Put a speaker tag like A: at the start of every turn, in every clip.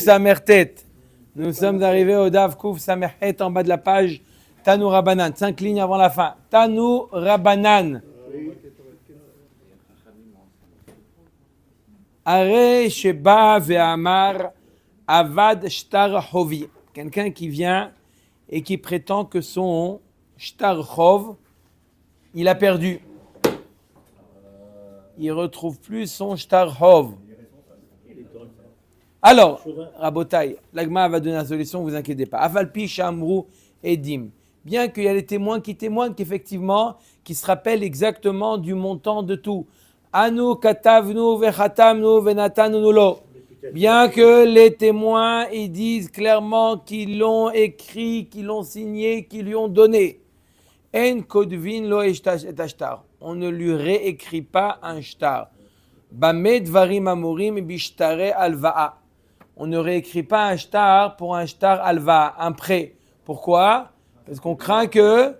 A: Samertet. Nous sommes arrivés au Dav Kouf Samerhet en bas de la page. Tanu Rabbanan. 5 lignes avant la fin. Tanu Rabbanan. Are Sheba Ve'amar Avad Shtar Hovi. Quelqu'un qui vient et qui prétend que son Shtar Hov, il a perdu. Il retrouve plus son Shtar Hov. Alors, Rabotai, l'Agma va donner la solution, ne vous inquiétez pas. Avalpi, Shamrou, Edim. Bien qu'il y ait les témoins qui témoignent qu'effectivement, qui se rappellent exactement du montant de tout. Anu, Katavnu, Vechatamnu, Venatanu, Nulo. Bien que les témoins, ils disent clairement qu'ils l'ont écrit, qu'ils l'ont signé, qu'ils lui ont donné. En Kodvin, lo et ashtar. On ne lui réécrit pas un shtar. Bamed varim amorim bishtare alva'a. On ne réécrit pas un shtar pour un shtar alva, un prêt. Pourquoi? Parce qu'on craint que,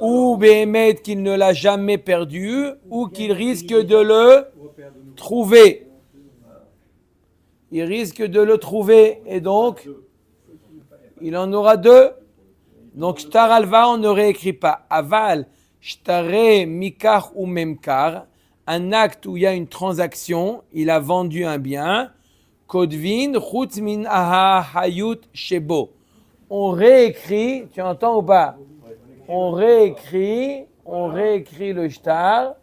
A: ou Béhémet qu'il ne l'a jamais perdu, ou qu'il risque de le trouver. Il risque de le trouver, et donc, il en aura deux. Donc, shtar alva, on ne réécrit pas. Aval, shtare mikar ou memkar, un acte où il y a une transaction, il a vendu un bien. Kodvin, chutz min aha hayut shebo. On réécrit, tu entends ou pas? On réécrit le shtar.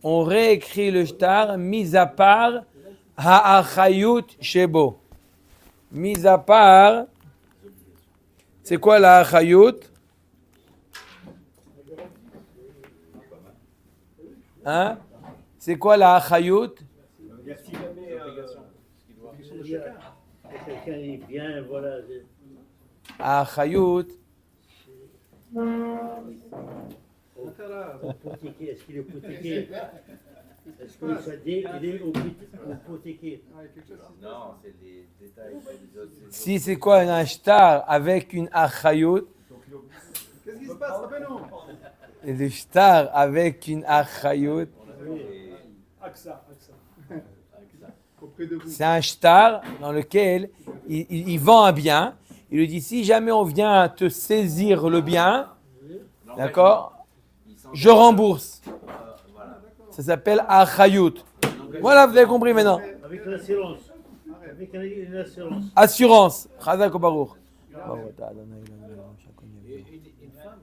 A: On réécrit le shtar, mis à part ha'achayut shebo. Mis à part, c'est quoi la ha'achayut? Hein? C'est quoi la ha'achayut? Ha'achayut.
B: Est-ce qu'il est hypothéqué? Est-ce qu'il est hypothéqué?
C: Non, c'est les détails.
A: Si c'est quoi un shtar avec une achayut?
D: Qu'est-ce qui se passe? Rappelez-nous.
A: Et le shtar avec une achayut,
D: AXA.
A: c'est un shtar dans lequel il vend un bien. Il lui dit, si jamais on vient te saisir le bien, d'accord, je rembourse. Ça s'appelle achayut. Voilà, vous avez compris maintenant.
B: Avec l'assurance. Avec une assurance.
A: Assurance. Chazak ou baruch.
C: Une femme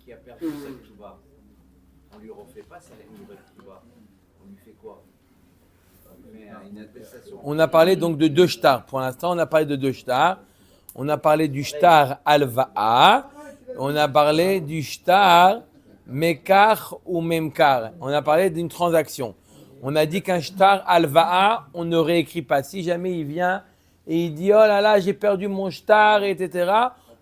C: qui a perdu sa tchouba, on lui refait pas sa nouvelle tchouba. On lui fait quoi? On lui fait une attestation.
A: On a parlé donc de deux shtars. Pour l'instant, on a parlé de deux shtars. On a parlé du shtar alva'a. On a parlé du shtar mekar ou memkar. On a parlé d'une transaction. On a dit qu'un shtar alva'a, on ne réécrit pas. Si jamais il vient et il dit « Oh là là, j'ai perdu mon shtar, etc. »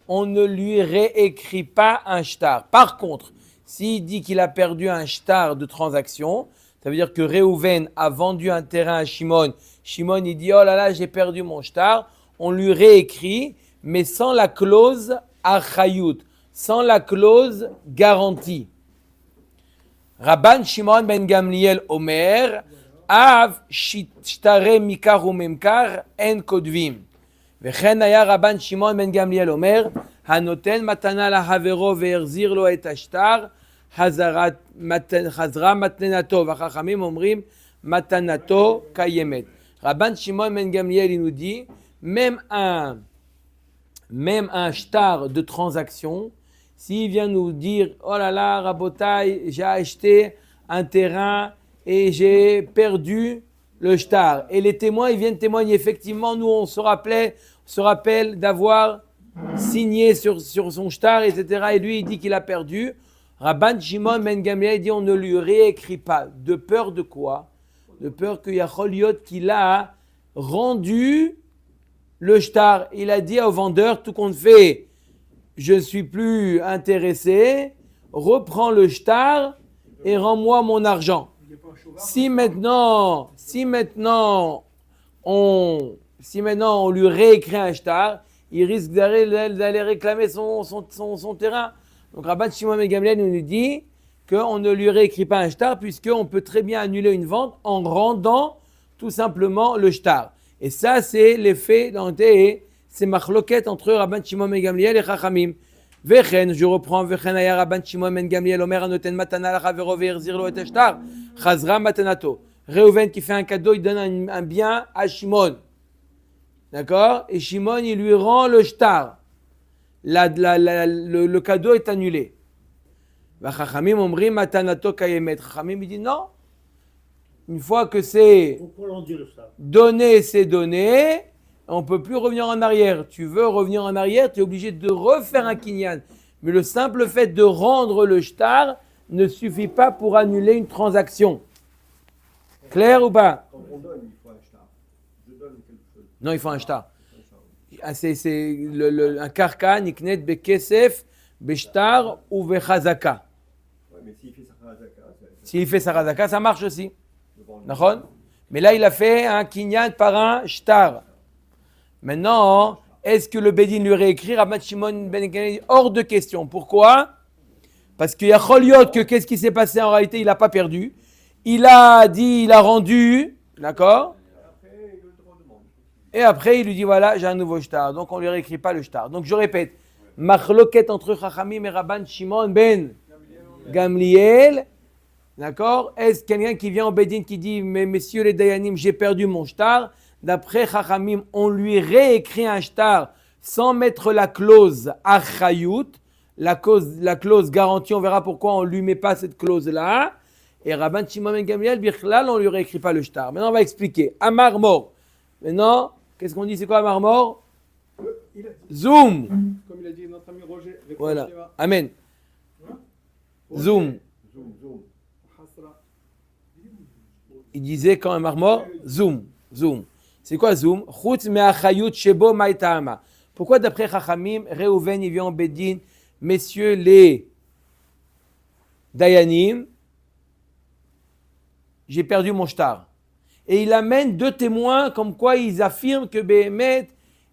A: on ne lui réécrit pas un shtar. Par contre, s'il dit qu'il a perdu un shtar de transaction, ça veut dire que Réhouven a vendu un terrain à Shimon. Shimon, il dit « Oh là là, j'ai perdu mon shtar. » On lui réécrit, mais sans la clause achayut, sans la clause garantie. Rabban Shimon ben Gamliel Omer, Av shtare mikar ou memkar en kodvim. וכן היה רבן שמעון בן גמליאל אומר, הנותן מתנה לחברו והחזיר לו את השטר, חזרה מתנתו, והחכמים אומרים, מתנתו קיימת. רבן שמעון בן גמליאל, il nous dit, même un shtar de transaction, s'il vient nous dire, oh là là, Rabotai, j'ai acheté un terrain et j'ai perdu le shtar. Et les témoins, ils viennent témoigner. Effectivement, nous, on se rappelle d'avoir signé sur son shtar, etc. Et lui, il dit qu'il a perdu. Rabban Shimon ben Gamliel dit, on ne lui réécrit pas. De peur de quoi? De peur qu'il y a Choliot qu'il a rendu le shtar. Il a dit au vendeur, tout compte fait, je ne suis plus intéressé, reprends le shtar et rends-moi mon argent. Si maintenant on lui réécrit un shtar, il risque d'aller réclamer son terrain. Donc Rabban Shimon ben Gamliel nous dit qu'on ne lui réécrit pas un shtar, puisqu'on peut très bien annuler une vente en rendant tout simplement le shtar. Et ça, c'est l'effet c'est machloket entre Rabban Shimon ben Gamliel et Chachamim. Vechen, je reprends, Vechen aya Rabban Shimon ben Gamliel, Omer anoten matana la chavero ve'erzir lo et ashtar, chazra matanato. Reuven qui fait un cadeau, il donne un bien à Shimon. D'accord? Et Shimon, il lui rend le shtar. Le cadeau est annulé. Chachamim omrim matanato kayemet. Chachamim, il dit non. Une fois que c'est donné, c'est donné. On ne peut plus revenir en arrière. Tu veux revenir en arrière, tu es obligé de refaire un kinyan. Mais le simple fait de rendre le shtar ne suffit pas pour annuler une transaction. Clair ou pas?
E: Quand on donne, il faut un shtar. Je donne quelque chose.
A: Non, il faut un shtar. C'est un karka, niknet, bekesef, beshtar ou bechazaka.
E: Ouais, mais s'il fait sa razaka,
A: S'il fait sa razaka, ça marche aussi. D'accord? Mais là, il a fait un kinyan par un shtar. Maintenant, est-ce que le Bédine lui réécrit Rabban Shimon ben Gamliel? Hors de question. Pourquoi? Parce qu'il y a Choliot que qu'est-ce qui s'est passé en réalité? Il n'a pas perdu. Il a dit, il a rendu. D'accord? Et après, il lui dit voilà, j'ai un nouveau shtar. Donc, on ne lui réécrit pas le shtar. Donc, je répète. Machloket entre Chachamim et Rabban Shimon ben Gamliel. D'accord? Est-ce quelqu'un qui vient au Bédine qui dit mais messieurs les Dayanim, j'ai perdu mon shtar? D'après Chachamim, on lui réécrit un shtar sans mettre la clause achayut, la clause garantie. On verra pourquoi on ne lui met pas cette clause-là. Et Rabban Shimon ben Gamliel, bichlal, on ne lui réécrit pas le shtar. Maintenant, on va expliquer. Amar mort. Maintenant, qu'est-ce qu'on dit? C'est quoi Amar mort? Zoom.
D: Comme il a dit notre ami Roger. Avec
A: Voilà.
D: Roger,
A: Amen. Zoom.
D: Hasra.
A: Il disait quand Amar mort, zoom. Zoom. C'est quoi zoom? Chutz me'achayut shebo ma'itama. Pourquoi d'après Chachamim, Reuven, il vient en Bédine, messieurs les Dayanim, j'ai perdu mon shtar. Et il amène deux témoins comme quoi ils affirment que Béhémet,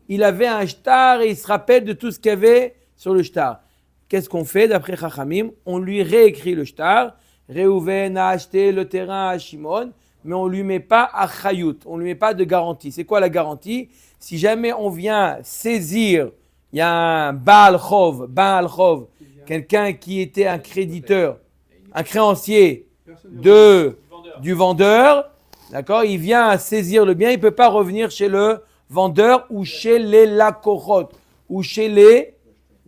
A: il avait un shtar et il se rappelle de tout ce qu'il y avait sur le shtar. Qu'est-ce qu'on fait d'après Chachamim? On lui réécrit le shtar. Reuven a acheté le terrain à Shimon, mais on ne lui met pas à chayut, on ne lui met pas de garantie. C'est quoi la garantie? Si jamais on vient saisir, il y a un Baal Chov, quelqu'un qui était un créditeur, un créancier du vendeur, d'accord, il vient saisir le bien, il ne peut pas revenir chez le vendeur ou chez les lakochot, ou chez les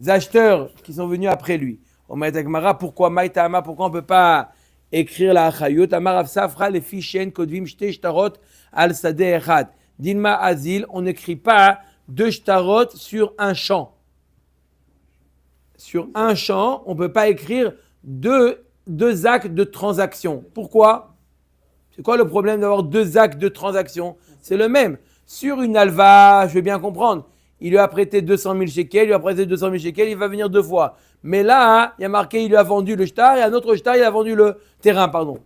A: acheteurs qui sont venus après lui. On m'a dit, pourquoi Maïtama, pourquoi on ne peut pas écrire la achayut? Amarav Safra, les fichen, kodvim, shte shtarot, al sadeh echad. Dilma Azil, on n'écrit pas deux shtarot sur un champ. Sur un champ, on ne peut pas écrire deux actes de transaction. Pourquoi? C'est quoi le problème d'avoir deux actes de transaction? C'est le même. Sur une alva, je vais bien comprendre, il lui a prêté 200 000 shekels, il lui a prêté 200 000 shekels, il va venir deux fois. Mais là, il y a marqué, il lui a vendu le shtar, et un autre shtar, il a vendu le terrain, pardon.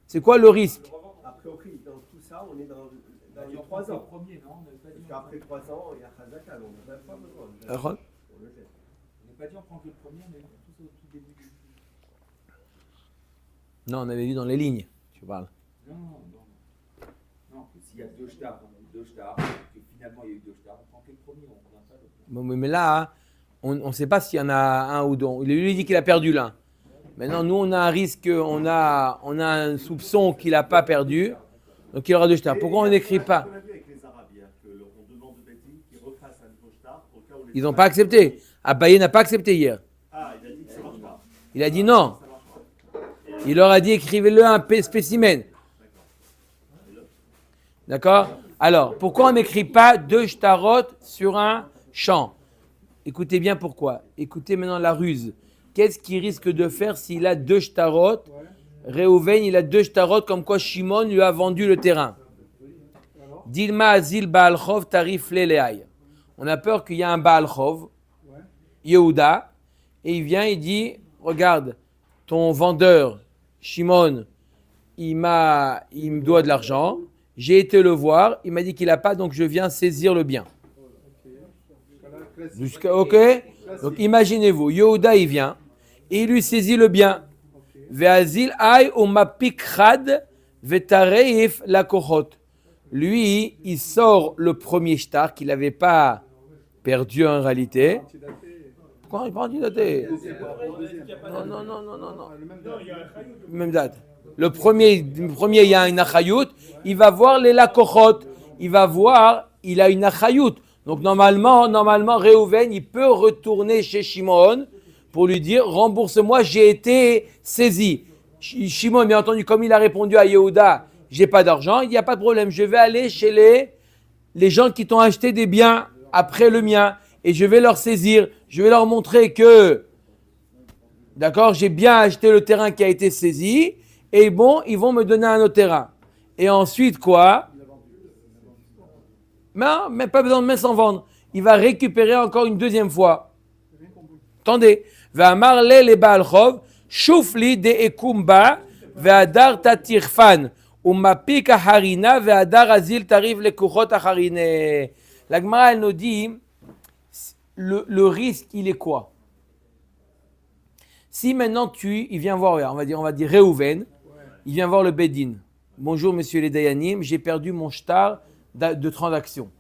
A: C'est quoi le risque?
E: Après, ok, dans tout ça, on est dans les 3 ans. Parce qu'après 3 ans, il y a Chazaka, donc on n'a pas besoin. On le fait.
C: On n'est pas dit on prend que le premier, mais tout ça au tout début.
A: Non, on avait vu dans les lignes, tu parles.
C: Non. S'il y a deux stars, que finalement il y a eu deux stars, on prend que le premier, on prend pas l'autre.
A: Mais là, on ne sait pas s'il y en a un ou deux. Lui dit qu'il a perdu l'un. Maintenant, nous, on a un risque, on a un soupçon qu'il n'a pas perdu. Donc, il y aura deux stars. Pourquoi on n'écrit pas?
E: On a vu avec les Arabes hier qu'on demande de Bédine qu'ils refassent un nouveau shtar au cas où les
A: Ils n'ont pas accepté. Abaye n'a pas accepté hier.
E: Ah, il a dit que ça marche pas.
A: Il a dit non. Il leur a dit écrivez-le un spécimen. D'accord? Alors, pourquoi on n'écrit pas deux shtarot sur un champ? Écoutez bien pourquoi. Écoutez maintenant la ruse. Qu'est-ce qu'il risque de faire s'il a deux shtarot? Reuven, il a deux shtarot comme quoi Shimon lui a vendu le terrain. Dilma azil Baal Chov tarif leleay. On a peur qu'il y a un Baal Chov, Yehuda, et il vient, il dit, regarde, ton vendeur, Shimon, il me doit de l'argent, j'ai été le voir, il m'a dit qu'il n'a pas, donc je viens saisir le bien. Ok? Donc imaginez-vous, Yehuda il vient, et il lui saisit le bien. Ve'azil ay umapik chad vetareif lakochot. Lui, il sort le premier shtar qu'il n'avait pas perdu en réalité. Pourquoi il prend antidaté? Non. Même date. Le premier, il y a une achayut. Il va voir les lakochot. Il va voir, il a une achayut. Donc normalement, Réhouven, il peut retourner chez Shimon pour lui dire, rembourse-moi, j'ai été saisi. Shimon, bien entendu, comme il a répondu à Yehuda, j'ai pas d'argent, il n'y a pas de problème. Je vais aller chez les gens qui t'ont acheté des biens après le mien et je vais leur saisir. Je vais leur montrer que, d'accord, j'ai bien acheté le terrain qui a été saisi et bon, ils vont me donner un autre terrain. Et ensuite, quoi? Non, mais pas besoin de même s'en vendre. Il va récupérer encore une deuxième fois. Attendez. Va marler les Baal Chov, choufli de ekumba, ve'adar tatirfan, umapika harina, ve'adar azil tarif le kuchot harine. La Gemara, elle nous dit, le risque, il est quoi? Si maintenant il vient voir, on va dire Réhouven, il vient voir le Bedin. Bonjour, monsieur les Dayanim, j'ai perdu mon shtar de transaction.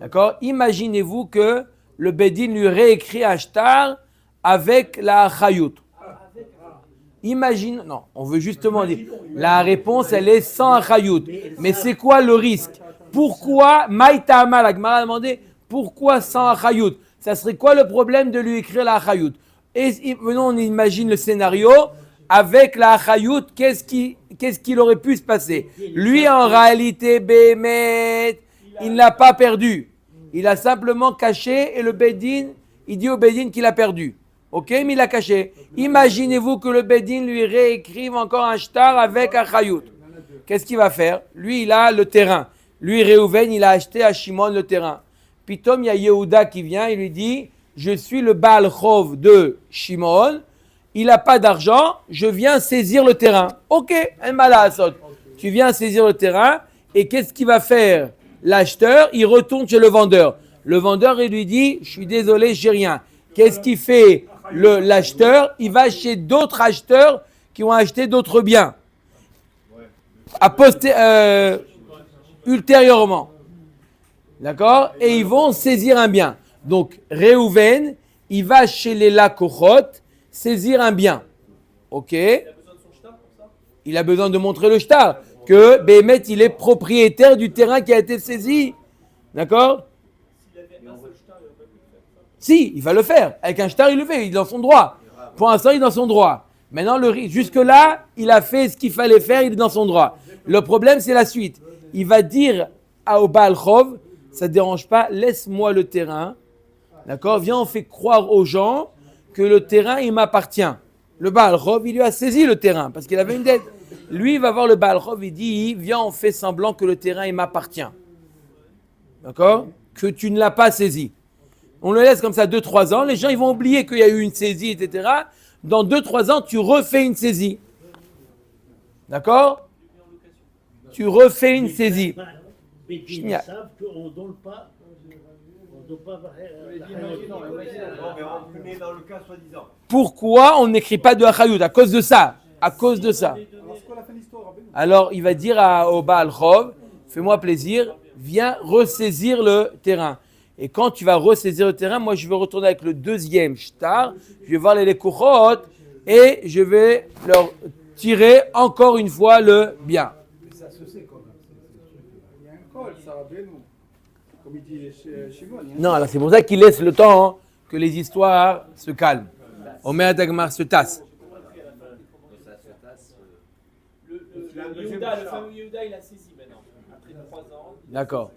A: D'accord? Imaginez-vous que le Bedin lui réécrit un shtar avec la chayut. Non, on veut justement dire, la réponse, elle est sans chayut. Mais c'est quoi le risque? Pourquoi, Maïtama, la Gemara a demandé, pourquoi sans chayut? Ça serait quoi le problème de lui écrire la chayut? Et venons, on imagine le scénario, avec la chayut, qu'est-ce qu'il aurait pu se passer? Lui, en réalité, Bémet, il ne l'a pas perdu. Il a simplement caché et le Bedin, il dit au Bedin qu'il a perdu. Ok, mais il a caché. Imaginez-vous que le Bedin lui réécrive encore un shtar avec un chayut. Qu'est-ce qu'il va faire? Lui, il a le terrain. Lui, Réhouven, il a acheté à Shimon le terrain. Puis, il y a Yehuda qui vient, il lui dit, je suis le Baal Chov de Shimon, il n'a pas d'argent, je viens saisir le terrain. Ok, un malasot. Tu viens saisir le terrain, et qu'est-ce qu'il va faire? L'acheteur, il retourne chez le vendeur. Le vendeur, il lui dit, je suis désolé, j'ai rien. Qu'est-ce qu'il fait l'acheteur? Il va chez d'autres acheteurs qui ont acheté d'autres biens. Ultérieurement. D'accord? Et ils vont saisir un bien. Donc, Réhouven, il va chez les Lakochot saisir un bien. Ok? Il a besoin de montrer le shtar. Que Bémet, il est propriétaire du terrain qui a été saisi. D'accord? Si, il va le faire. Avec un shtar, il le fait. Il est dans son droit. Pour l'instant, il est dans son droit. Maintenant, jusque-là, il a fait ce qu'il fallait faire. Il est dans son droit. Le problème, c'est la suite. Il va dire au Baal Chov, ça ne dérange pas, laisse-moi le terrain. D'accord? Viens, on fait croire aux gens que le terrain, il m'appartient. Le Baal Chov, il lui a saisi le terrain parce qu'il avait une dette. Lui, il va voir le Baal Chov, il dit, viens, on fait semblant que le terrain, il m'appartient. D'accord? Que tu ne l'as pas saisi. On le laisse comme ça 2-3 ans. Les gens, ils vont oublier qu'il y a eu une saisie, etc. Dans 2-3 ans, tu refais une saisie. D'accord? Tu refais une saisie.
B: Ils savent qu'on ne donne pas. On ne donne pas.
E: Mais dans le cas soi-disant.
A: Pourquoi on n'écrit pas de Achayut? À cause de ça. À cause de ça. Alors, il va dire au Baal Chov, fais-moi plaisir, viens ressaisir le terrain. Et quand tu vas ressaisir le terrain, moi, je vais retourner avec le deuxième shtar, je vais voir les Lekouchot et je vais leur tirer encore une fois le bien.
D: Ça se sait quand même. Il y a un col, ça va bien nous. Comme il dit Shimon.
A: Non, alors c'est pour ça qu'il laisse le temps que les histoires se calment. Omer Dagmar se tasse.
F: Le fameux Yehuda, il a saisi maintenant. Après 3 ans.
A: D'accord.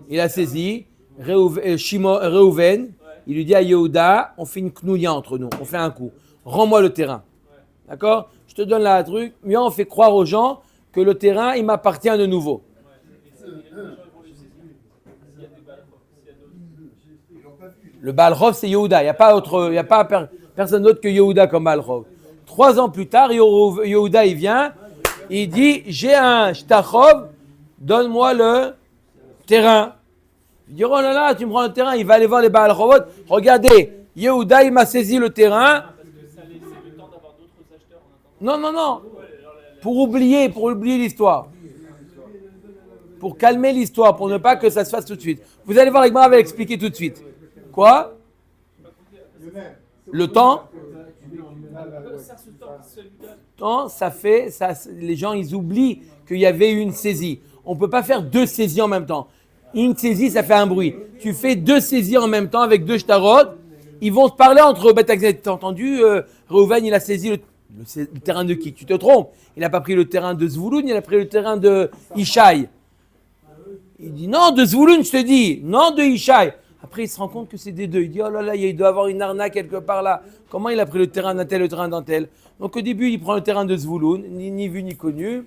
A: Il a saisi. Réhouven, il lui dit à Yehuda, on fait une knouya entre nous, on fait un coup. Rends-moi le terrain. D'accord? Je te donne la truc. Mieux, on fait croire aux gens que le terrain, il m'appartient de nouveau. Le Baal Chov, c'est Yehuda. Il n'y a pas personne d'autre que Yehuda comme Baal Chov. 3 ans plus tard, Yehuda, il vient. Il dit, j'ai un shtachov, donne-moi le terrain. Il dit, oh là là, tu me prends le terrain. Il va aller voir les Baal Chovot. Regardez, Yehuda, il m'a saisi le terrain. Non. Pour oublier l'histoire. Pour calmer l'histoire, pour ne pas que ça se fasse tout de suite. Vous allez voir, Igmar va expliquer tout de suite. Quoi? Le temps? Les gens, ils oublient qu'il y avait une saisie. On ne peut pas faire 2 saisies en même temps. Une saisie, ça fait un bruit. Tu fais 2 saisies en même temps avec 2 shtarot, ils vont se parler entre eux. T'as entendu, Reuven, il a saisi le terrain de qui? Tu te trompes. Il n'a pas pris le terrain de Zvouloun, il a pris le terrain de Ishaï. Il dit non, de Zvouloun, je te dis. Non, de Ishaï. Après, il se rend compte que c'est des deux. Il dit, oh là là, il doit y avoir une arnaque quelque part là. Comment il a pris le terrain d'un tel, le terrain d'un tel? Donc au début, il prend le terrain de Zvouloun, ni vu ni connu.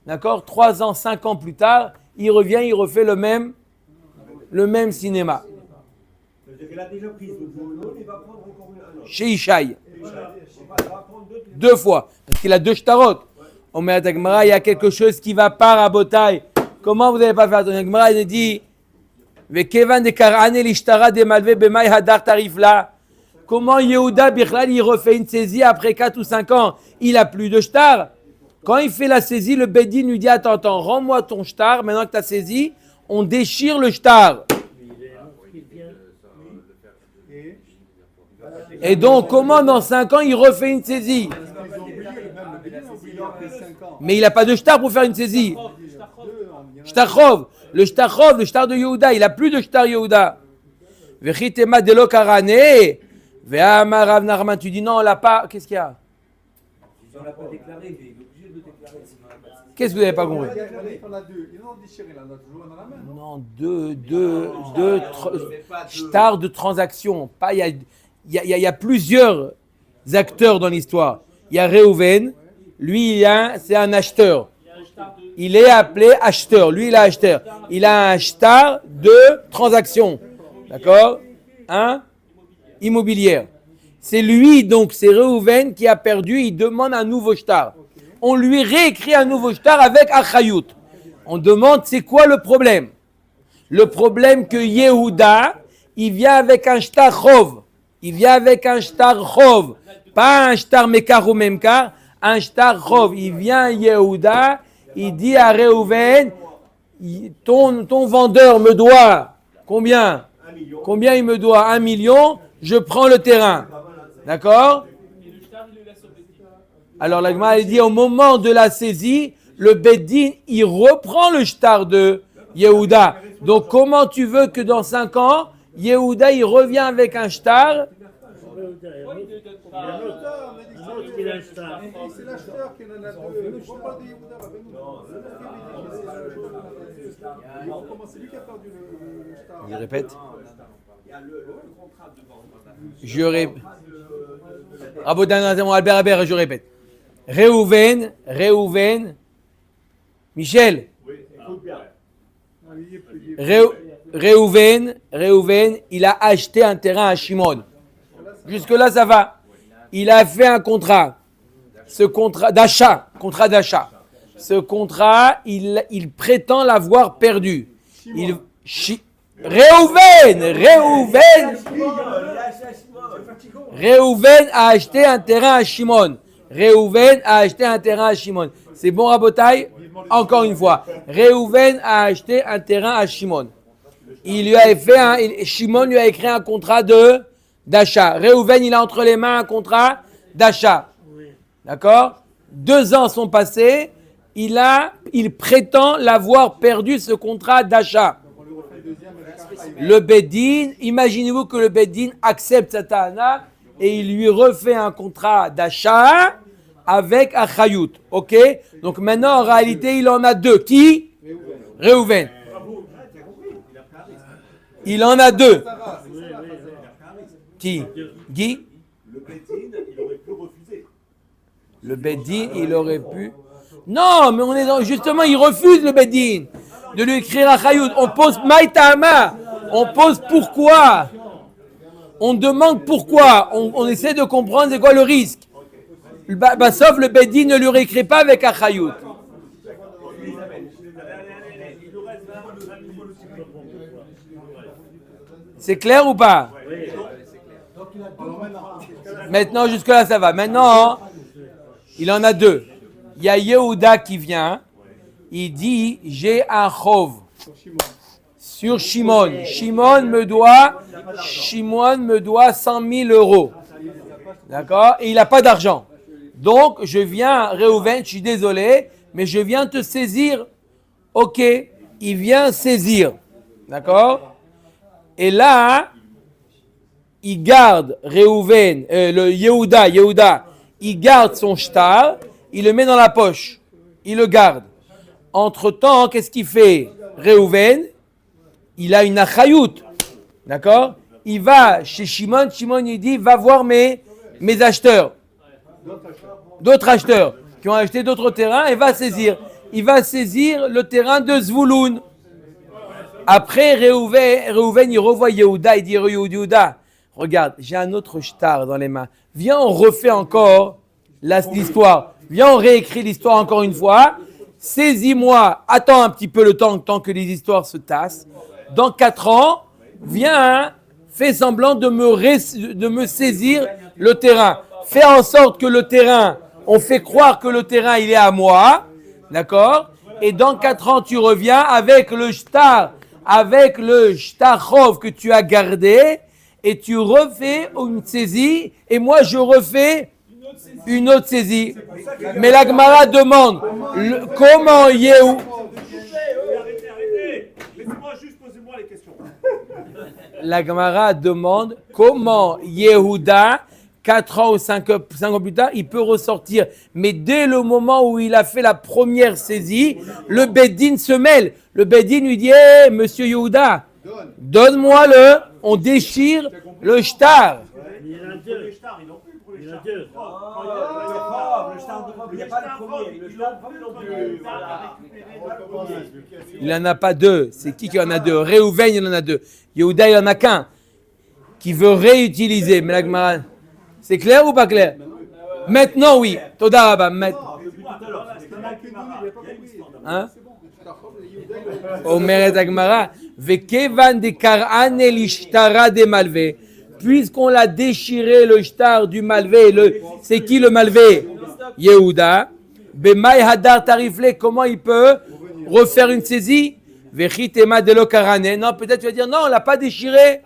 A: D'accord? 3 ans, 5 ans plus tard, il revient, il refait le même cinéma.
E: C'est-à-dire qu'il a déjà pris Zvouloun, il va prendre encore un autre.
A: Chez Ishaï.
E: Il va prendre
A: 2 fois. Parce qu'il a 2 shtarot. On met à Tagmara, il y a quelque chose qui va pas à Botaï. Comment vous n'avez pas fait attention? Tagmara, il dit comment Yehuda Bichlal il refait une saisie après 4 ou 5 ans? Il a plus de shtar. Quand il fait la saisie, le Bedin lui dit attends, rends-moi ton shtar. Maintenant que tu as saisi, on déchire le shtar. Et donc, comment dans 5 ans il refait une saisie? Mais il n'a pas de shtar pour faire une saisie. Shtarchov. Le shtar de Yehuda, il n'a plus de shtar Yehuda. Vechitema delo karane. Ve'amar Rav Nachman, tu dis non, on l'a pas. Qu'est-ce qu'il y a?
F: On l'a pas déclaré, mais il est obligé de le déclarer.
A: Qu'est-ce que vous n'avez pas compris? Non, deux stars de transaction. Il y a plusieurs acteurs dans l'histoire. Il y a Reuven, lui, c'est un acheteur. Il est appelé acheteur. Lui, il est acheteur. Il a un shtar de transaction. D'accord? Immobilière. C'est lui, donc, c'est Reuven qui a perdu. Il demande un nouveau shtar. On lui réécrit un nouveau shtar avec Achayut. On demande, c'est quoi le problème? Le problème que Yehuda, il vient avec un shtar chov. Il vient avec un shtar chov. Pas un shtar mekar ou memkar. Un shtar chov. Il vient Yehuda. Il dit à Reuven, ton vendeur me doit combien?
E: 1 million.
A: Combien il me doit? 1 million, je prends le terrain. D'accord? Alors la Gemara dit au moment de la saisie, le Beddin, il reprend le shtar de Yehuda. Donc comment tu veux que dans 5 ans, Yehuda, il revient avec un shtar?
B: Il a un shtar.
D: C'est l'acheteur qui en a 2. Je ne pas de Yehuda. C'est lui qui a perdu le shtar.
A: Il répète.
E: Il y a le contrat de vente.
A: Je répète. Albert, je répète. Reuven, Michel.
E: Oui, écoute bien.
A: Reuven, il a acheté un terrain à Shimon. Jusque-là, ça va. Il a fait un contrat. Ce contrat d'achat. Ce contrat, il prétend l'avoir perdu. Reuven a acheté un terrain à Shimon. C'est bon, Rabotai? Encore une fois. Reuven a acheté un terrain à Shimon. Shimon lui a écrit un contrat d'achat. Reuven, il a entre les mains un contrat d'achat. D'accord? 2 ans sont passés. Il prétend l'avoir perdu, ce contrat d'achat. Le Beddin, imaginez-vous que le Beddin accepte sa ta'ana et il lui refait un contrat d'achat avec Achayut. Ok? Donc maintenant, en réalité, il en a 2. Qui? Reuven. Il en a 2. Qui? Guy?
E: Le Beddin, il aurait pu refuser.
A: Le Beddin, il aurait pu... Non, mais on est dans... Justement, il refuse le Beddin de lui écrire Achayut. On pose Maïtama. On pose pourquoi. On demande pourquoi. On essaie de comprendre c'est quoi le risque. Sauf le Beddin ne lui réécrit pas avec Achayut. C'est clair ou pas? Maintenant, jusque-là, ça va. Maintenant, Il en a deux. Il y a Yehuda qui vient. Il dit, j'ai un chov sur Shimon. Shimon me doit 100 000 euros. D'accord? Et il n'a pas d'argent. Donc, je viens, Réhouven, je suis désolé, mais je viens te saisir. Ok, il vient saisir. D'accord? Et là, il garde Réhouven, le Yehuda, il garde son shtar, il le met dans la poche. Il le garde. Entre-temps, qu'est-ce qu'il fait? Réhouven, il a une achayout. D'accord? Il va chez Shimon, Shimon il dit, va voir mes acheteurs. D'autres acheteurs qui ont acheté d'autres terrains et va saisir. Il va saisir le terrain de Zvouloun. Après, Réhouven, il revoit Yehuda, il dit, Yehuda, regarde, j'ai un autre shtar dans les mains. Viens, on refait encore l'histoire. Viens, on réécrit l'histoire encore une fois. Saisis-moi, attends un petit peu le temps que les histoires se tassent. Dans 4 ans, viens, fais semblant de me saisir le terrain. Fais en sorte que le terrain, on fait croire que le terrain, il est à moi. D'accord? Et dans 4 ans, tu reviens avec le shtarchov que tu as gardé et tu refais une saisie et moi je refais une autre saisie. Mais la Gemara demande comment Yehu.
G: Arrêtez. Laissez-moi juste poser les questions.
A: La Gemara demande comment Yehuda, 4 ans ou 5 ans plus tard, il peut ressortir. Mais dès le moment où il a fait la première saisie, le Beddin se mêle. Le Beddin lui dit, hey, monsieur Yehuda, donne-moi on déchire le shtar.
B: Il y en a deux. Il y en a deux.
E: Il n'y a pas le premier. Le shtar non plus.
A: Il n'en a pas deux. C'est qui en a deux? Réhouven, il en a deux. Yehuda, il en a qu'un. Qui veut réutiliser. Mais la Gemara, c'est clair ou pas clair? Maintenant, oui. Toda Rabba. Hein? Omeret Agmara. Vekevan de Kar'an elishtara de Malvé. Puisqu'on l'a déchiré le shtar du Malvé. C'est qui le Malvé? Yehuda. Bemay hadar tarifle. Comment il peut refaire une saisie? Vechitema de lo Karane. Non, peut-être tu vas dire non, on l'a pas déchiré.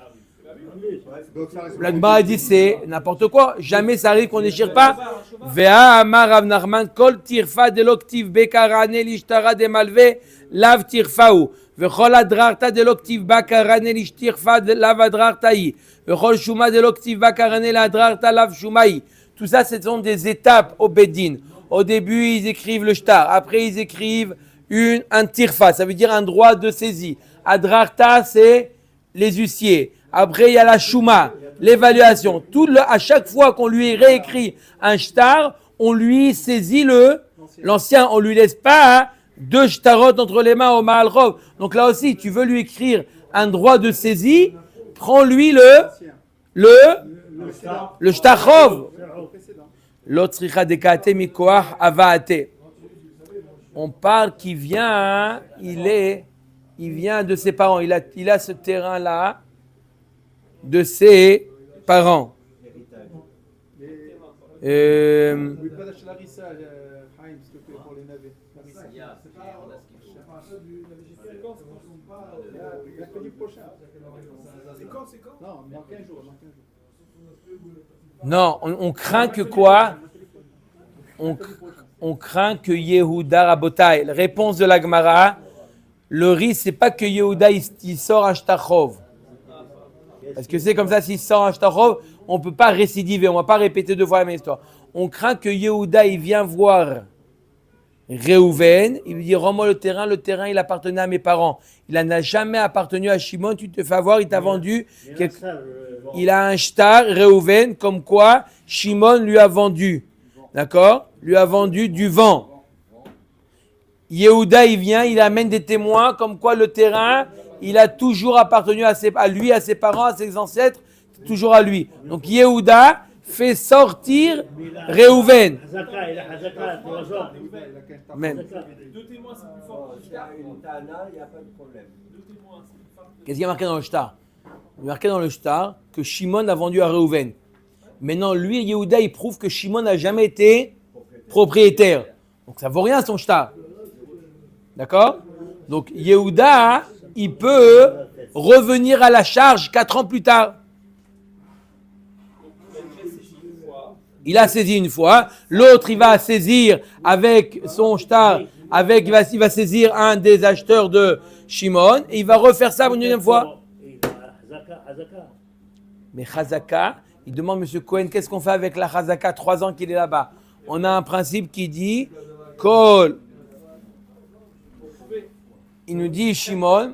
A: La Gemara dit c'est n'importe quoi. Jamais ça arrive qu'on déchire pas. Vea amar Rav Nachman kol tirfa de l'octive bekarane lishtara de malve lav tirfaou. Vechol adrarta de l'octive bakarane lishtirfa lav adrartaï. Vechol shuma de l'octive bakarane ladrarta lav shumaï. Tout ça, ce sont des étapes au Beddin. Au début, ils écrivent le shtar. Après, ils écrivent un tirfa. Ça veut dire un droit de saisie. Adrarta, c'est les huissiers. Après, il y a la chouma, l'évaluation. À chaque fois qu'on lui réécrit un shtar, on lui saisit l'ancien. On lui laisse pas 2 shtarot entre les mains au Maal Rov. Donc là aussi, tu veux lui écrire un droit de saisie, prends-lui le shtarchov. L'autre tzricha dekate mikoach avaate. On parle qu'il vient, il vient de ses parents. Il a ce terrain-là de ses parents. Non, on craint que quoi? On craint que Yehuda Rabotai, réponse de la Gemara, le risque c'est pas que Yehuda il sort un shtachov. Parce que c'est comme ça, s'il sort un shtachov, on ne peut pas récidiver, on ne va pas répéter 2 fois la même histoire. On craint que Yehuda il vient voir Réhouven, il lui dit rends-moi le terrain il appartenait à mes parents. Il n'en a jamais appartenu à Shimon, tu te fais avoir, il t'a vendu. Il a un shtar, Réhouven, comme quoi Shimon lui a vendu. D'accord? Lui a vendu du vent. Yehuda, il vient, il amène des témoins, comme quoi le terrain, il a toujours appartenu à lui, à ses parents, à ses ancêtres, toujours à lui. Donc Yehuda fait sortir Réhouven. Même. Qu'est-ce qu'il y a marqué dans le shtar? Il y a marqué dans le shtar que Shimon a vendu à Réhouven. Maintenant, lui, Yehuda, il prouve que Shimon n'a jamais été propriétaire. Donc ça vaut rien son shtar. D'accord? Donc Yehuda, il peut revenir à la charge 4 ans plus tard. Il a saisi une fois, l'autre il va saisir avec son shtar, il va saisir un des acheteurs de Shimon et il va refaire ça une deuxième fois. Mais Chazaka, il demande M. Cohen, qu'est-ce qu'on fait avec la Chazaka 3 ans qu'il est là-bas? On a un principe qui dit Kol. Il nous dit Shimon,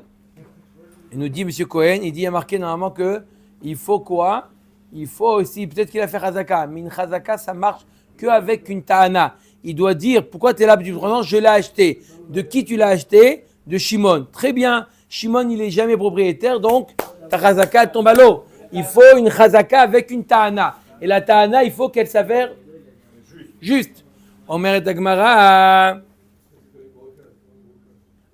A: il nous dit M. Cohen, il dit, il y a marqué normalement que il faut quoi? Il faut aussi, peut-être qu'il a fait Chazaka, mais une Chazaka ça marche qu'avec une Ta'ana. Il doit dire, pourquoi tu es là depuis 3 ans? Je l'ai acheté. De qui tu l'as acheté? De Shimon. Très bien, Shimon il n'est jamais propriétaire, donc ta Chazaka tombe à l'eau. Il faut une Chazaka avec une Ta'ana. Et la Ta'ana, il faut qu'elle s'avère juste. Omer et Agmara.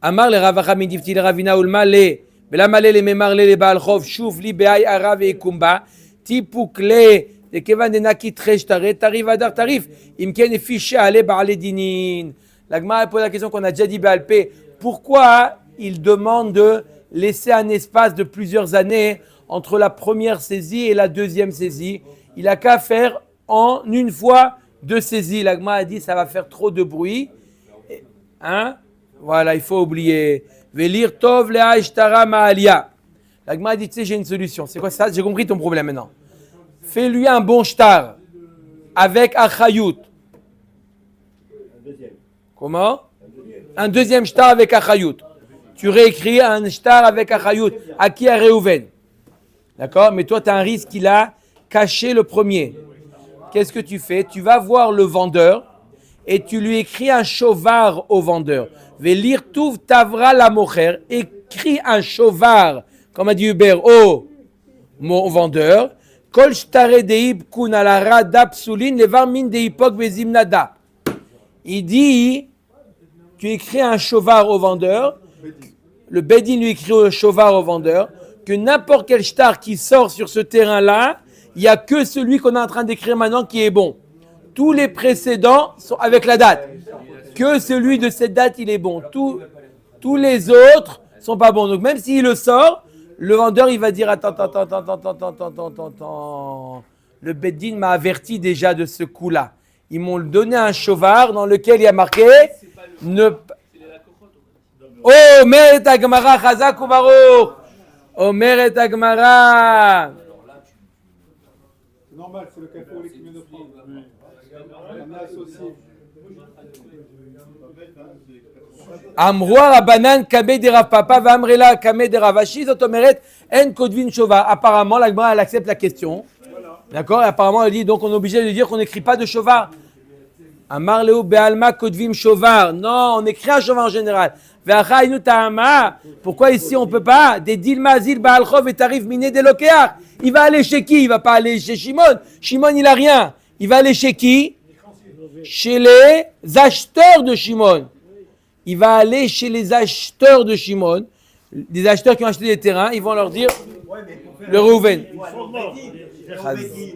A: Amar le Ravacha midifti le Ravina ulma le. ולמה לה לממר לה לבעל חוב שוב לי בהי ערה ויקומבה טיפוק לה לכיוון דנקי תחש תראה תריף והדר תריף אם כן לפי שעלה בעלי דינין. La Gemara pose la question qu'on a déjà dit Baal Pé. Pourquoi il demande de laisser un espace de plusieurs années entre la première saisie et la deuxième saisie? Il n'a qu'à faire en une fois 2 saisies. La Gemara a dit ça va faire trop de bruit. Hein? Voilà, il faut oublier. Velir tov lea ishtara ma'alia. La Gemara dit, tu sais, j'ai une solution. C'est quoi ça? J'ai compris ton problème maintenant. Fais-lui un bon shtar avec achayut. Comment? Un deuxième shtar avec achayut. Tu réécris un shtar avec achayut. À qui? À Réhouven. D'accord? Mais toi, tu as un risque qu'il a caché le premier. Qu'est-ce que tu fais? Tu vas voir le vendeur et tu lui écris un shovar au vendeur. Velir tuv tavra la mocher. Écris un shovar, comme a dit Hubert, au vendeur. Kol shtare deib kun alara da psulin levar min deipok bezimnada. Il dit, tu écris un shovar au vendeur, le bedin lui écrit un shovar au vendeur, que n'importe quel shtar qui sort sur ce terrain-là, il n'y a que celui qu'on est en train d'écrire maintenant qui est bon. Tous les précédents sont avec la date. Que celui de cette date, il est bon. Tous les autres sont pas bons. Donc même s'il le sort, le vendeur, il va dire attends. Le Beddin m'a averti déjà de ce coup-là. Ils m'ont donné un shovar dans lequel il y a marqué Omer et Agmara Chazak ou Baruch. Omer et Agmara.
D: C'est normal, c'est le café qui vient de prendre. On a associé.
A: Amroa Rabanan Kameh de Rav Papa va Amrela Kameh de Rav Ashi zot omeret en kodvin shovar. Apparemment, la Gemara elle accepte la question. D'accord? Et apparemment, elle dit donc on est obligé de dire qu'on n'écrit pas de shovar. Amar leu be'alma kodvim shovar. Non, on écrit un shovar en général. Ve'acha inu ta'ama. Pourquoi ici on peut pas? Des dilma zil ba'al chov et tarif miné de lokeach. Il va aller chez qui? Il va pas aller chez Shimon. Shimon il a rien. Il va aller chez qui? Chez les acheteurs de Shimon. Il va aller chez les acheteurs de Shimon, des acheteurs qui ont acheté des terrains, ils vont leur dire le Reuven.
E: Il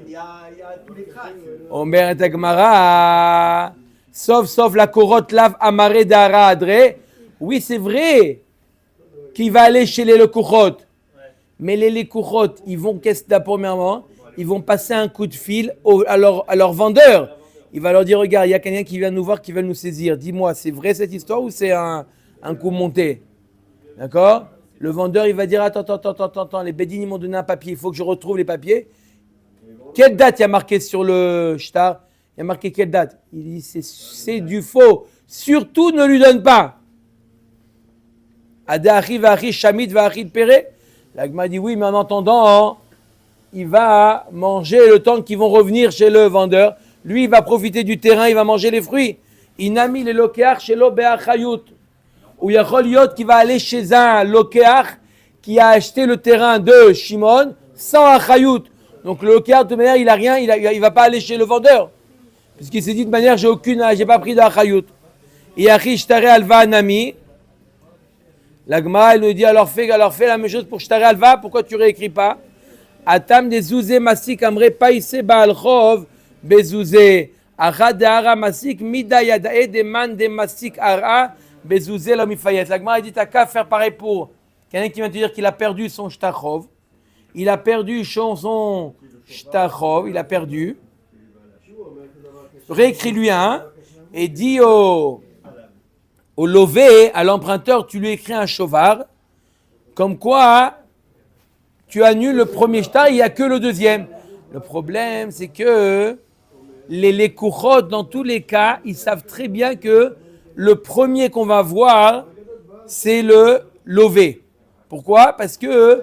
E: y a tous les cracks.
A: Omer et Agmara, sauf la corotte lave amaré d'Ara Adre. Oui, c'est vrai qu'il va aller chez les Lekouchot. Mais les Lekouchot, ils vont, premièrement, ils vont passer un coup de fil à leur vendeur. Il va leur dire, regarde, il y a quelqu'un qui vient nous voir, qui veut nous saisir. Dis-moi, c'est vrai cette histoire ou c'est un coup monté? D'accord? Le vendeur, il va dire, attends, les bédines, ils m'ont donné un papier, il faut que je retrouve les papiers. Quelle date il y a marqué sur le shtar? Il y a marqué quelle date? Il dit, c'est du faux. Surtout, ne lui donne pas. Adachi v'achi shamit v'achi péré. La Gemara dit, oui, mais en entendant, il va manger le temps qu'ils vont revenir chez le vendeur. Lui, il va profiter du terrain, il va manger les fruits. Inami le lokeach chez l'obéachayut. Ou Yacholiot qui va aller chez un lokeach qui a acheté le terrain de Shimon sans achayut. Donc le lokeach, de toute manière, il a rien, il va pas aller chez le vendeur. Puisqu'il s'est dit de manière, j'ai pas pris d'achayut. Et achi shtare alva nami. La Gemara, elle nous dit, alors fais la même chose pour shtare alva, pourquoi tu réécris pas? Atam de zouze masik amre païse baal chov. Bezouzé Ara de ara masik, mida yadae de man de masik ara, bezouze lo mifayet. La Gemara dit, t'as qu'à faire pareil pour quelqu'un qui vient te dire qu'il a perdu son shtachov. Il a perdu son shtachov, il a perdu. Réécris-lui un et dis au lové, à l'emprunteur, tu lui écris un shovar, comme quoi tu annules le premier shtar, il n'y a que le deuxième. Le problème, c'est que les kouchot, dans tous les cas, ils savent très bien que le premier qu'on va voir, c'est le lové. Pourquoi? Parce que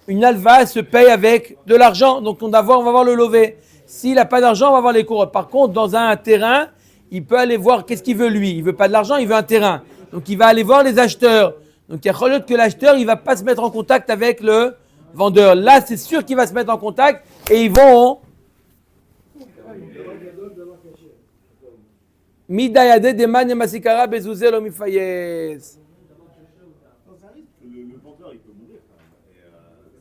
A: une alva se paye avec de l'argent, donc on va voir le lové. S'il n'a pas d'argent, on va voir les kouchot. Par contre, dans un terrain, il peut aller voir qu'est-ce qu'il veut lui. Il veut pas de l'argent, il veut un terrain. Donc il va aller voir les acheteurs. Donc il y a que l'acheteur, il va pas se mettre en contact avec le vendeur. Là, c'est sûr qu'il va se mettre en contact et ils vont Midayade de man masikara bezouzel o mifayez.
G: Le vendeur, il peut mourir.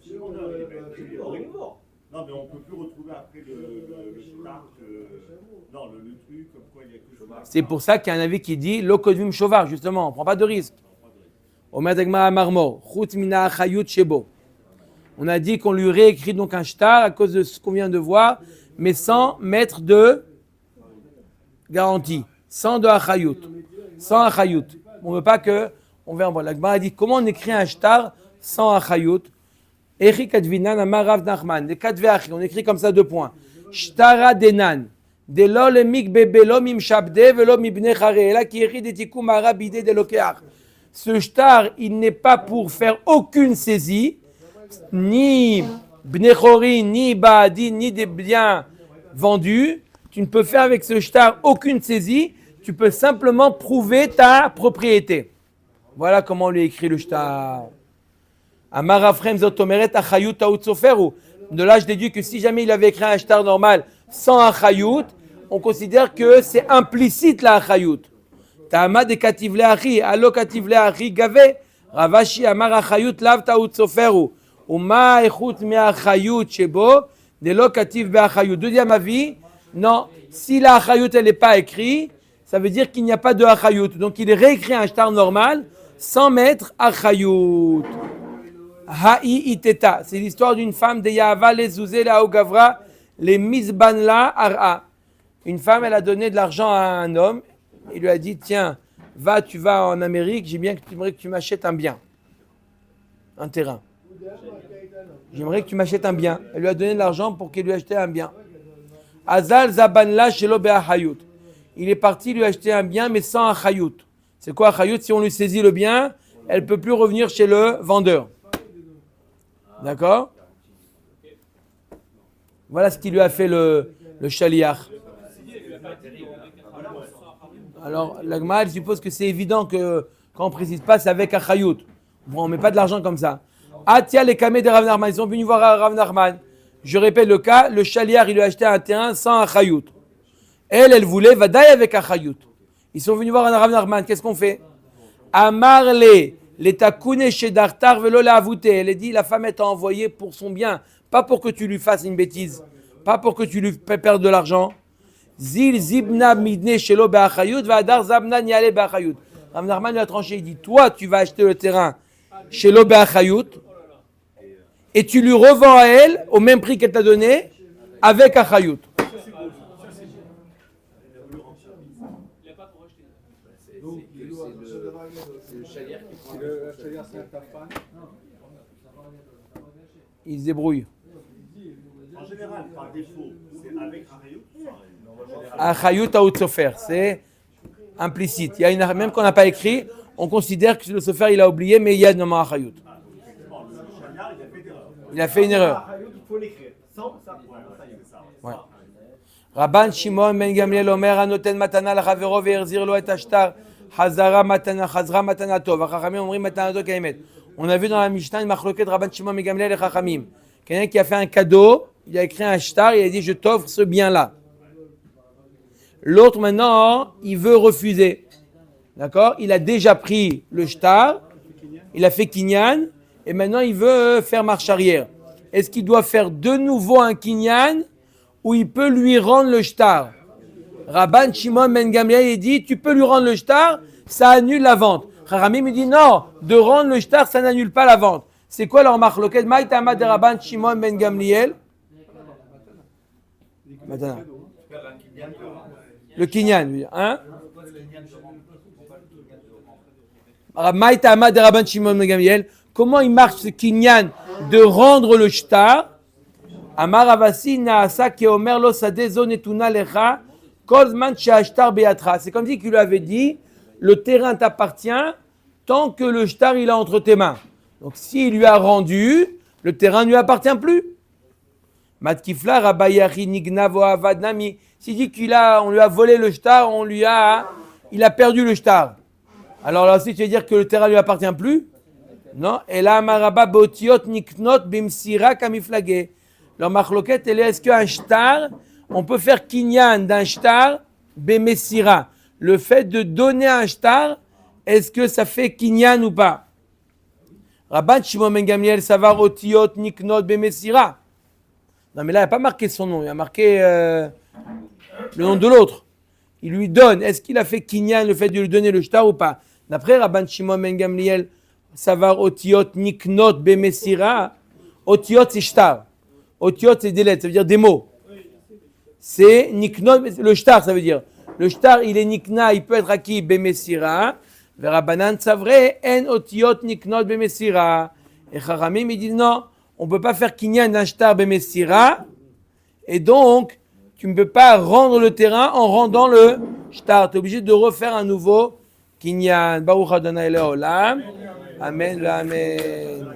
G: Si le vendeur, il est mort. Non, mais on ne peut plus retrouver après le start. Non, le truc, comme quoi il y a que cheval.
A: C'est pour ça qu'il y a un avis qui dit lo kodvim shovar, justement, on ne prend pas de risque. Omer dagma marmor, chut mina achayut shebo. On a dit qu'on lui réécrit donc un shtar à cause de ce qu'on vient de voir, mais sans mettre de garantie, sans de achayut, sans achayut. On ne veut pas que, on verra. Bon, la Gemara a dit comment on écrit un shtar sans achayut. Echi kadvinan amar Rav Nachman, de kadve achi, on écrit comme ça 2 points. Shtara denan, de lo le mik bebe lo mim shabde velo mibne chare, là qui écrit des tikum arabide de lokeach. Ce shtar, il n'est pas pour faire aucune saisie, ni bnechori, ni baadi, ni des biens vendus. Tu ne peux faire avec ce shtar aucune saisie, tu peux simplement prouver ta propriété. Voilà comment on lui écrit le shtar. Amar Afrem zotomeret achayut taut soferu. De là, je déduis que si jamais il avait écrit un shtar normal sans achayut, on considère que c'est implicite la achayut. Ta'ama de kativ le'achi, alo kativ le'achi gave. Ravashi amar achayut lav taut soferu. Uma echut me'achayut shebo, de lo kativ be'achayut. Deuxième avis, non, si la achayut elle n'est pas écrite, ça veut dire qu'il n'y a pas de achayut. Donc il réécrit un shtar normal sans mettre achayut. Ha'i iteta, c'est l'histoire d'une femme de Yahava les Zouzé la Ogavra, les Mizbanla Ar'a. Une femme, elle a donné de l'argent à un homme, il lui a dit tiens, tu vas en Amérique, j'aimerais que tu m'achètes un bien, un terrain. J'aimerais que tu m'achètes un bien. Elle lui a donné de l'argent pour qu'il lui achète un bien. Azal Zabanla Shelo Be'achayut. Il est parti lui acheter un bien, mais sans achayut. C'est quoi achayut? Si on lui saisit le bien, elle ne peut plus revenir chez le vendeur. D'accord? Voilà ce qu'il lui a fait le shaliach. Alors, la Gemara, elle suppose que c'est évident que quand on ne précise pas, c'est avec achayut. Bon, on ne met pas de l'argent comme ça. Atia les kameh de Rav Nachman. Ils sont venus voir Rav Nachman. Je répète le cas, le shaliach, il lui a acheté un terrain sans achayut. Elle voulait vadaï avec achayut. Ils sont venus voir Rav Nachman. Qu'est-ce qu'on fait? Amarle. L'état kouné chez Dartar velo la avouté. Elle a dit la femme est envoyée pour son bien, pas pour que tu lui fasses une bêtise, pas pour que tu lui perdes de l'argent. Zil zibna midne shelo be'achayut va'adar zabna niale be'achayut. Rav Nachman lui a tranché, il dit toi tu vas acheter le terrain shelo be'achayut et tu lui revends à elle au même prix qu'elle t'a donné avec achayut. Il se débrouille.
G: En général, par défaut, c'est avec Achayut.
A: Achayut taout sofer, c'est implicite. Il y a même qu'on n'a pas écrit, on considère que le sofer il a oublié, mais il y a nommé Achayut. Il a fait une erreur.
E: Il faut l'écrire. Sans ça.
A: Ouais. Rabban Shimon ben Gamliel Omer anoten matana lachavero ve'erzir lo et ashtar hazara matana tov. Chachamim omrim matanato kaemet. On a vu dans la Mishnah une machloket Rabban Shimon ben Gamliel et Chachamim. Quelqu'un qui a fait un cadeau, il a écrit un shtar, il a dit je t'offre ce bien-là. L'autre maintenant, il veut refuser. D'accord? Il a déjà pris le shtar, il a fait kinyan, et maintenant il veut faire marche arrière. Est-ce qu'il doit faire de nouveau un kinyan ou il peut lui rendre le shtar? Rabban Shimon Ben Gamliel, il dit, tu peux lui rendre le shtar, ça annule la vente. Chachamim, il dit, non, de rendre le shtar, ça n'annule pas la vente. C'est quoi leur marloquet? Maïtama de Rabban Shimon Ben Gamliel. Matana. Le kinyan, hein? Maïtama de Rabban Shimon Ben Gamliel. Comment il marche ce kinyan de rendre le shtar? Amar Avasi naasa keomer lo sade zo netuna lecha kol zman she'ashtar be'atra. C'est comme si qu'il lui avait dit, le terrain t'appartient tant que le shtar il est entre tes mains. Donc s'il lui a rendu, le terrain ne lui appartient plus. Matkifla rabayachi nignavo avadnami. S'il dit on lui a volé le shtar, il a perdu le shtar. Alors là aussi tu veux dire que le terrain ne lui appartient plus? Non. Et là maraba botiot niknot bimsira kamiflage. Leur marloquette, elle est, est-ce qu'un shtar, on peut faire kinyan d'un shtar bemessira? Le fait de donner un shtar, est-ce que ça fait kinyan ou pas? Rabban Shimon Ben Gamliel, ça va otiot niknot bemessira. Non mais là, il n'a pas marqué son nom, il a marqué le nom de l'autre. Il lui donne, est-ce qu'il a fait kinyan, le fait de lui donner le shtar ou pas? D'après Rabban Shimon Ben Gamliel, ça va otiot niknot bemessira. Otiot, c'est shtar. Otiot, c'est des lettres, ça veut dire des mots. C'est niknot, le shtar, ça veut dire. Le shtar, il est nikna, il peut être acquis bemessira. Verabanan savre, en otiot niknot bemessira. Et Chachamim, il dit non, on ne peut pas faire kinyan d'un shtar bemessira. Et donc, tu ne peux pas rendre le terrain en rendant le shtar. Tu es obligé de refaire un nouveau kinyan. Baruch Adonai Leolam. Amen, amen.